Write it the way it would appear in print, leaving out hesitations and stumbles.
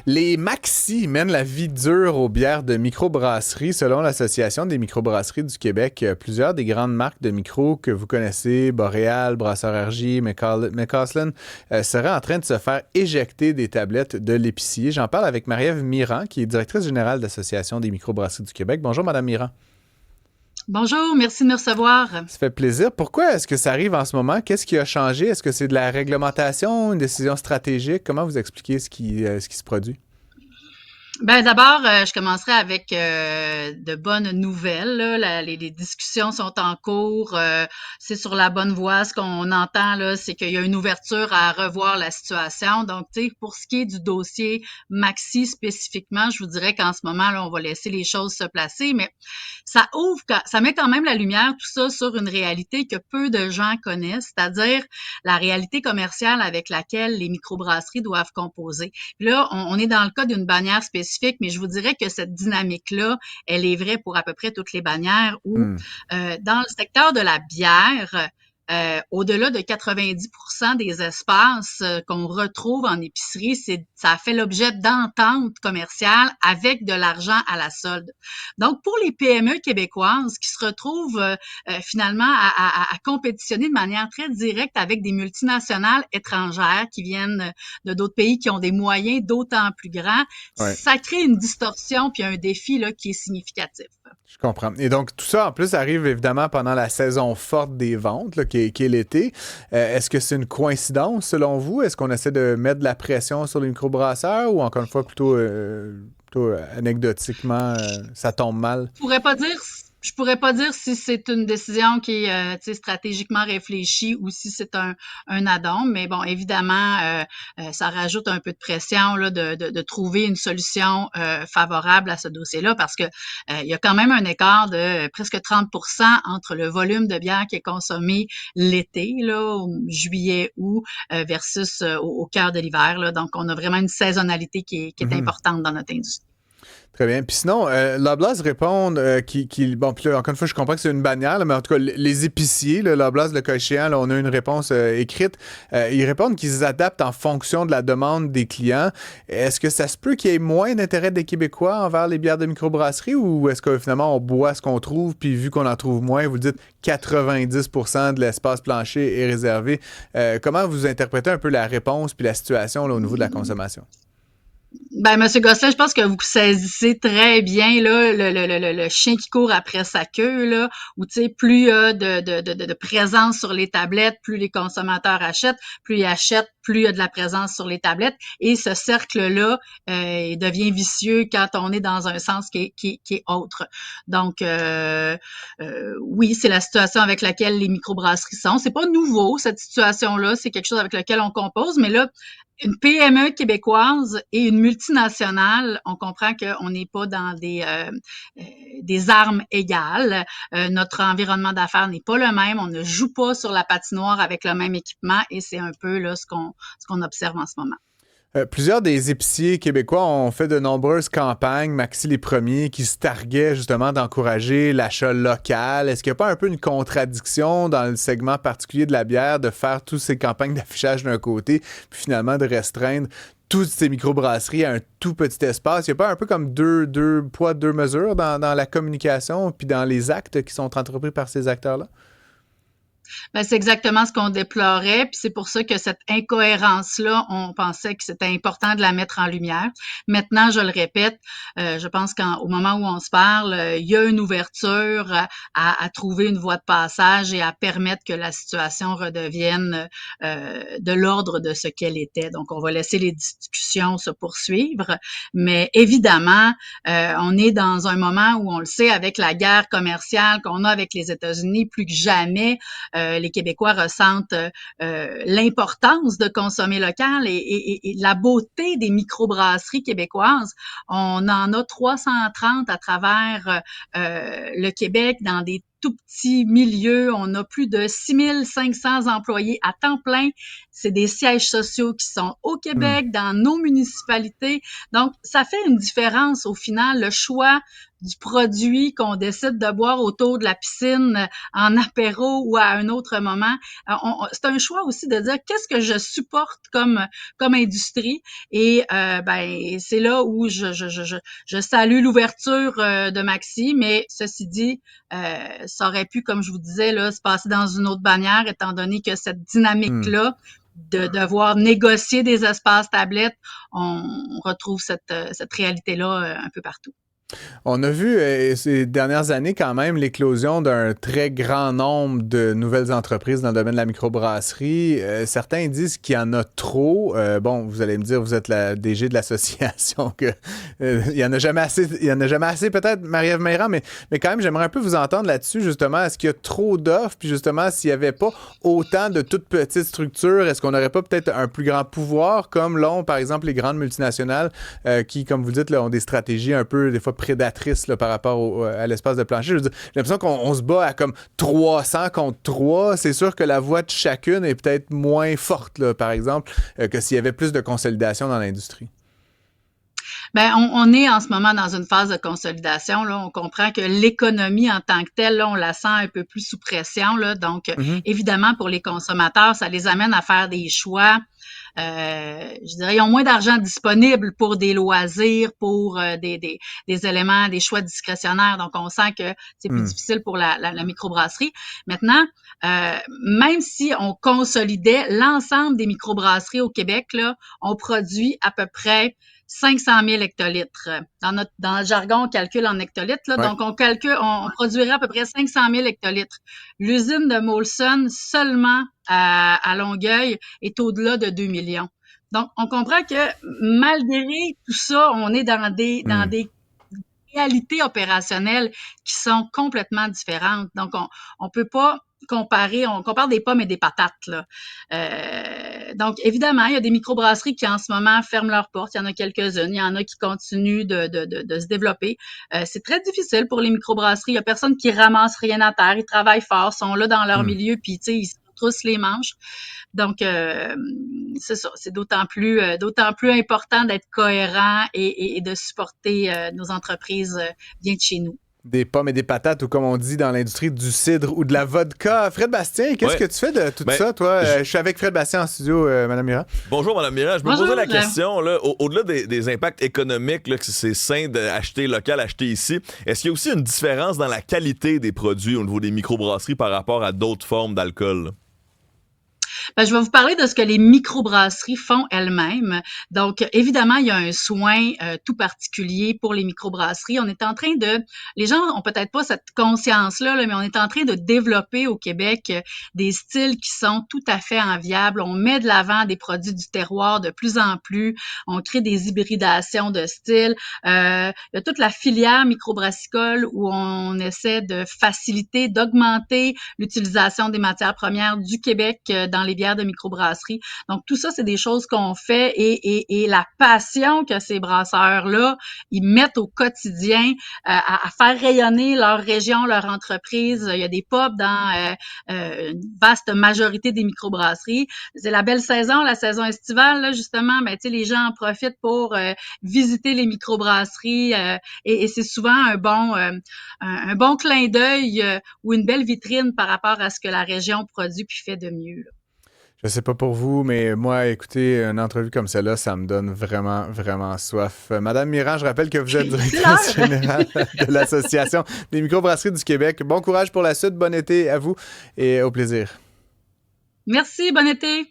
Les Maxi mènent la vie dure aux bières de microbrasserie. Selon l'Association des microbrasseries du Québec, plusieurs des grandes marques de micro que vous connaissez, Boréal, Brasseur RJ, McCausland, seraient en train de se faire éjecter des tablettes de l'épicier. J'en parle avec Marie-Ève Mirand, qui est directrice générale de l'Association des microbrasseries du Québec. Bonjour, Madame Mirand. Bonjour, merci de me recevoir. Ça fait plaisir. Pourquoi est-ce que ça arrive en ce moment? Qu'est-ce qui a changé? Est-ce que c'est de la réglementation, une décision stratégique? Comment vous expliquez ce qui se produit? Ben d'abord, je commencerai avec de bonnes nouvelles. Là. Les discussions sont en cours. C'est sur la bonne voie. Ce qu'on entend là, c'est qu'il y a une ouverture à revoir la situation. Donc, tu sais, pour ce qui est du dossier Maxi spécifiquement, je vous dirais qu'en ce moment, là, on va laisser les choses se placer, mais ça met quand même la lumière tout ça sur une réalité que peu de gens connaissent, c'est-à-dire la réalité commerciale avec laquelle les microbrasseries doivent composer. Puis là, on est dans le cas d'une bannière spécifique, mais je vous dirais que cette dynamique-là, elle est vraie pour à peu près toutes les bannières où, Hmm. dans le secteur de la bière, au-delà de 90% des espaces qu'on retrouve en épicerie, ça a fait l'objet d'ententes commerciales avec de l'argent à la solde. Donc, pour les PME québécoises qui se retrouvent finalement à compétitionner de manière très directe avec des multinationales étrangères qui viennent de d'autres pays qui ont des moyens d'autant plus grands, Ouais. ça crée une distorsion puis un défi là, qui est significatif. Je comprends. Et donc, tout ça, en plus, arrive évidemment pendant la saison forte des ventes, là, qui est l'été. Est-ce que c'est une coïncidence, selon vous? Est-ce qu'on essaie de mettre de la pression sur les microbrasseurs ou, encore une fois, plutôt anecdotiquement, ça tombe mal? Je pourrais pas dire si c'est une décision qui est tu sais, stratégiquement réfléchie ou si c'est un add-on, mais bon, évidemment, ça rajoute un peu de pression là, de trouver une solution favorable à ce dossier-là parce que il y a quand même un écart de presque 30% entre le volume de bière qui est consommé l'été, là, au juillet, août, versus au cœur de l'hiver. Là. Donc, on a vraiment une saisonnalité qui est Mhm. importante dans notre industrie. Très bien. Puis sinon, Loblaws répond bon, puis là, encore une fois, je comprends que c'est une bannière, là, mais en tout cas, les épiciers, là, Loblaws, le cas échéant, là, on a une réponse écrite. Ils répondent qu'ils adaptent en fonction de la demande des clients. Est-ce que ça se peut qu'il y ait moins d'intérêt des Québécois envers les bières de microbrasserie ou est-ce que finalement on boit ce qu'on trouve, puis vu qu'on en trouve moins, vous dites 90% de l'espace plancher est réservé. Comment vous interprétez un peu la réponse puis la situation là, au niveau de la consommation? Ben, Monsieur Gosselin, je pense que vous saisissez très bien là, le chien qui court après sa queue, là, où tu sais, plus il y a de présence sur les tablettes, plus les consommateurs achètent, plus ils achètent, plus il y a de la présence sur les tablettes. Et ce cercle-là il devient vicieux quand on est dans un sens qui est autre. Donc, oui, c'est la situation avec laquelle les microbrasseries sont. C'est pas nouveau, cette situation-là, c'est quelque chose avec lequel on compose, mais là, une PME québécoise et une multinationale, on comprend qu'on n'est pas dans des armes égales. Notre environnement d'affaires n'est pas le même. On ne joue pas sur la patinoire avec le même équipement et c'est un peu là ce qu'on observe en ce moment. Plusieurs des épiciers québécois ont fait de nombreuses campagnes, Maxi les premiers, qui se targuaient justement d'encourager l'achat local. Est-ce qu'il n'y a pas un peu une contradiction dans le segment particulier de la bière de faire toutes ces campagnes d'affichage d'un côté, puis finalement de restreindre toutes ces microbrasseries à un tout petit espace? Il n'y a pas un peu comme deux poids, deux mesures dans la communication, puis dans les actes qui sont entrepris par ces acteurs-là? Ben, c'est exactement ce qu'on déplorait, puis c'est pour ça que cette incohérence-là, on pensait que c'était important de la mettre en lumière. Maintenant, je le répète, je pense qu'au moment où on se parle, il y a une ouverture à trouver une voie de passage et à permettre que la situation redevienne de l'ordre de ce qu'elle était. Donc, on va laisser les discussions se poursuivre, mais évidemment, on est dans un moment où on le sait, avec la guerre commerciale qu'on a avec les États-Unis, plus que jamais, les Québécois ressentent l'importance de consommer local et la beauté des microbrasseries québécoises. On en a 330 à travers le Québec dans des tout petits milieux. On a plus de 6500 employés à temps plein c'est des sièges sociaux qui sont au Hmm. Québec, dans nos municipalités. Donc, ça fait une différence au final, le choix du produit qu'on décide de boire autour de la piscine en apéro ou à un autre moment. C'est un choix aussi de dire qu'est-ce que je supporte comme industrie et ben c'est là où je salue l'ouverture de Maxi, mais ceci dit, ça aurait pu, comme je vous disais, là, se passer dans une autre bannière, étant donné que cette Hmm. dynamique-là de devoir négocier des espaces tablettes, on retrouve cette réalité-là un peu partout. On a vu ces dernières années quand même l'éclosion d'un très grand nombre de nouvelles entreprises dans le domaine de la microbrasserie. Certains disent qu'il y en a trop. Bon, vous allez me dire, vous êtes la DG de l'association, que il y en a jamais assez. Il y en a jamais assez peut-être, Marie-Ève Meyrand, mais quand même, j'aimerais un peu vous entendre là-dessus justement. Est-ce qu'il y a trop d'offres, puis justement, s'il n'y avait pas autant de toutes petites structures, est-ce qu'on n'aurait pas peut-être un plus grand pouvoir comme l'ont par exemple les grandes multinationales qui, comme vous dites, là, ont des stratégies un peu des fois prédatrice là, par rapport à l'espace de plancher. J'ai l'impression qu'on se bat à comme 300 contre 3. C'est sûr que la voix de chacune est peut-être moins forte, là, par exemple, que s'il y avait plus de consolidation dans l'industrie. Ben, on est en ce moment dans une phase de consolidation. Là. On comprend que l'économie en tant que telle, là, on la sent un peu plus sous pression. Là. Donc, Mhm. évidemment, pour les consommateurs, ça les amène à faire des choix. Je dirais, ils ont moins d'argent disponible pour des loisirs, pour des éléments, des choix discrétionnaires. Donc, on sent que c'est plus Mm. difficile pour la microbrasserie. Maintenant, même si on consolidait l'ensemble des microbrasseries au Québec, là, on produit à peu près 500 000 hectolitres. Dans notre jargon, on calcule en hectolitres, là, Ouais. donc on produirait à peu près 500 000 hectolitres. L'usine de Molson, seulement à Longueuil, est au-delà de 2 millions. Donc, on comprend que malgré tout ça, on est dans Mm. des réalités opérationnelles qui sont complètement différentes. Donc, on peut pas comparer, on compare des pommes et des patates, là. Donc, évidemment, il y a des microbrasseries qui, en ce moment, ferment leurs portes. Il y en a quelques-unes. Il y en a qui continuent de se développer. C'est très difficile pour les microbrasseries. Il y a personne qui ramasse rien à terre. Ils travaillent fort, sont là dans leur Mm. milieu, puis, tu sais, ils se troussent les manches. Donc, c'est ça. C'est d'autant plus important d'être cohérent et de supporter nos entreprises bien de chez nous. Des pommes et des patates, ou comme on dit dans l'industrie, du cidre ou de la vodka. Fred Bastien, qu'est-ce Ouais. que tu fais de tout Ben, ça, toi? je- Je suis avec Fred Bastien en studio, Madame Mira. Bonjour, Madame Mira. Je me posais Bonjour. la question, là, au-delà des impacts économiques, là, que c'est sain d'acheter local, acheter ici, est-ce qu'il y a aussi une différence dans la qualité des produits au niveau des microbrasseries par rapport à d'autres formes d'alcool? Ben, je vais vous parler de ce que les microbrasseries font elles-mêmes. Donc, évidemment, il y a un soin tout particulier pour les microbrasseries. On est en train les gens ont peut-être pas cette conscience-là, là, mais on est en train de développer au Québec des styles qui sont tout à fait enviables. On met de l'avant des produits du terroir de plus en plus. On crée des hybridations de styles. Il y a toute la filière microbrassicole où on essaie de faciliter, d'augmenter l'utilisation des matières premières du Québec dans les bières de microbrasserie. Donc, tout ça, c'est des choses qu'on fait et la passion que ces brasseurs-là, ils mettent au quotidien à faire rayonner leur région, leur entreprise. Il y a des pubs dans une vaste majorité des microbrasseries. C'est la belle saison, la saison estivale, là, justement, ben, tu sais, les gens en profitent pour visiter les microbrasseries et c'est souvent un bon clin d'œil ou une belle vitrine par rapport à ce que la région produit puis fait de mieux. Là. Je sais pas pour vous, mais moi, écoutez, une entrevue comme celle-là, ça me donne vraiment, vraiment soif. Madame Mirand, je rappelle que vous êtes C'est directrice l'heure! générale de l'Association des microbrasseries du Québec. Bon courage pour la suite, bon été à vous et au plaisir. Merci, bon été!